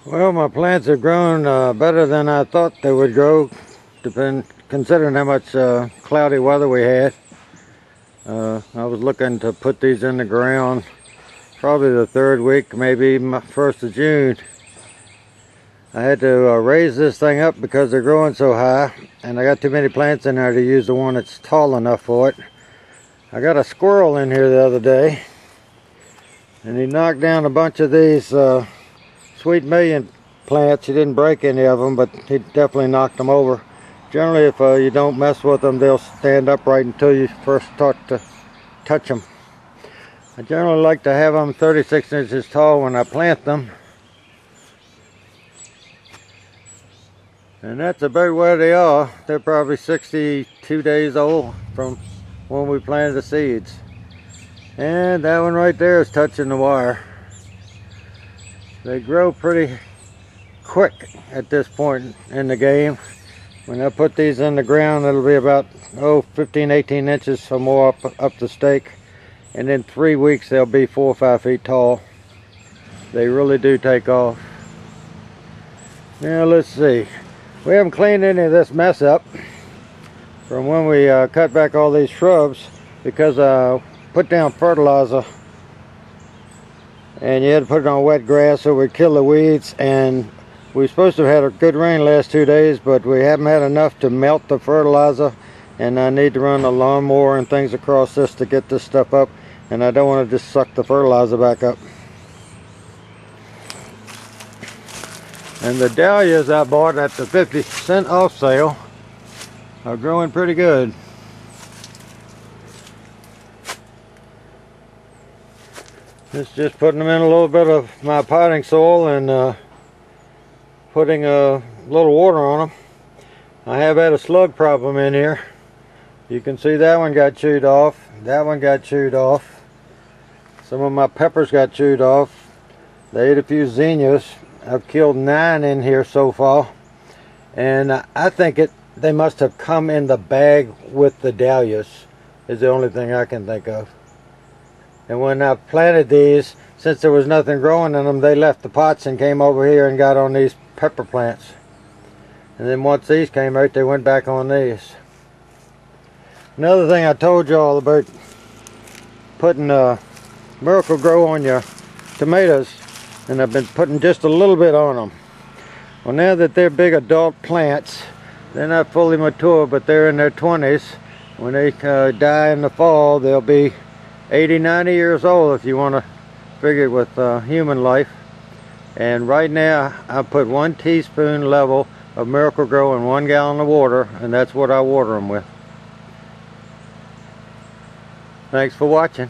Well, my plants have grown better than I thought they would grow, considering how much cloudy weather we had. I was looking to put these in the ground probably the third week, maybe 1st of June. I had to raise this thing up because they're growing so high, and I got too many plants in there to use the one that's tall enough for it. I got a squirrel in here the other day, and he knocked down a bunch of these Sweet Million plants. He didn't break any of them, but he definitely knocked them over. Generally, if you don't mess with them, they'll stand upright until you first start to touch them. I generally like to have them 36 inches tall when I plant them. And that's about where they are. They're probably 62 days old from when we planted the seeds. And that one right there is touching the wire. They grow pretty quick at this point in the game. When I put these in the ground, it'll be about 15-18 inches or more up the stake, and in 3 weeks they'll be 4 or 5 feet tall. They really do take off. Now let's see, we haven't cleaned any of this mess up from when we cut back all these shrubs, because I put down fertilizer and you had to put it on wet grass so it would kill the weeds. And we were supposed to have had a good rain the last 2 days, but we haven't had enough to melt the fertilizer, and I need to run a lawnmower and things across this to get this stuff up, and I don't want to just suck the fertilizer back up. And the dahlias I bought at the 50% off sale are growing pretty good. It's just putting them in a little bit of my potting soil and putting a little water on them. I have had a slug problem in here. You can see that one got chewed off. That one got chewed off. Some of my peppers got chewed off. They ate a few zinnias. I've killed 9 in here so far. And I think they must have come in the bag with the dahlias, is the only thing I can think of. And when I planted these, since there was nothing growing in them, they left the pots and came over here and got on these pepper plants. And then once these came out, they went back on these. Another thing I told y'all about putting Miracle-Gro on your tomatoes, and I've been putting just a little bit on them. Well, now that they're big adult plants, they're not fully mature, but they're in their 20s. When they die in the fall, they'll be 80-90 years old if you want to figure it with human life. And right now I put 1 teaspoon level of Miracle-Gro in 1 gallon of water, and that's what I water them with. Thanks for watching.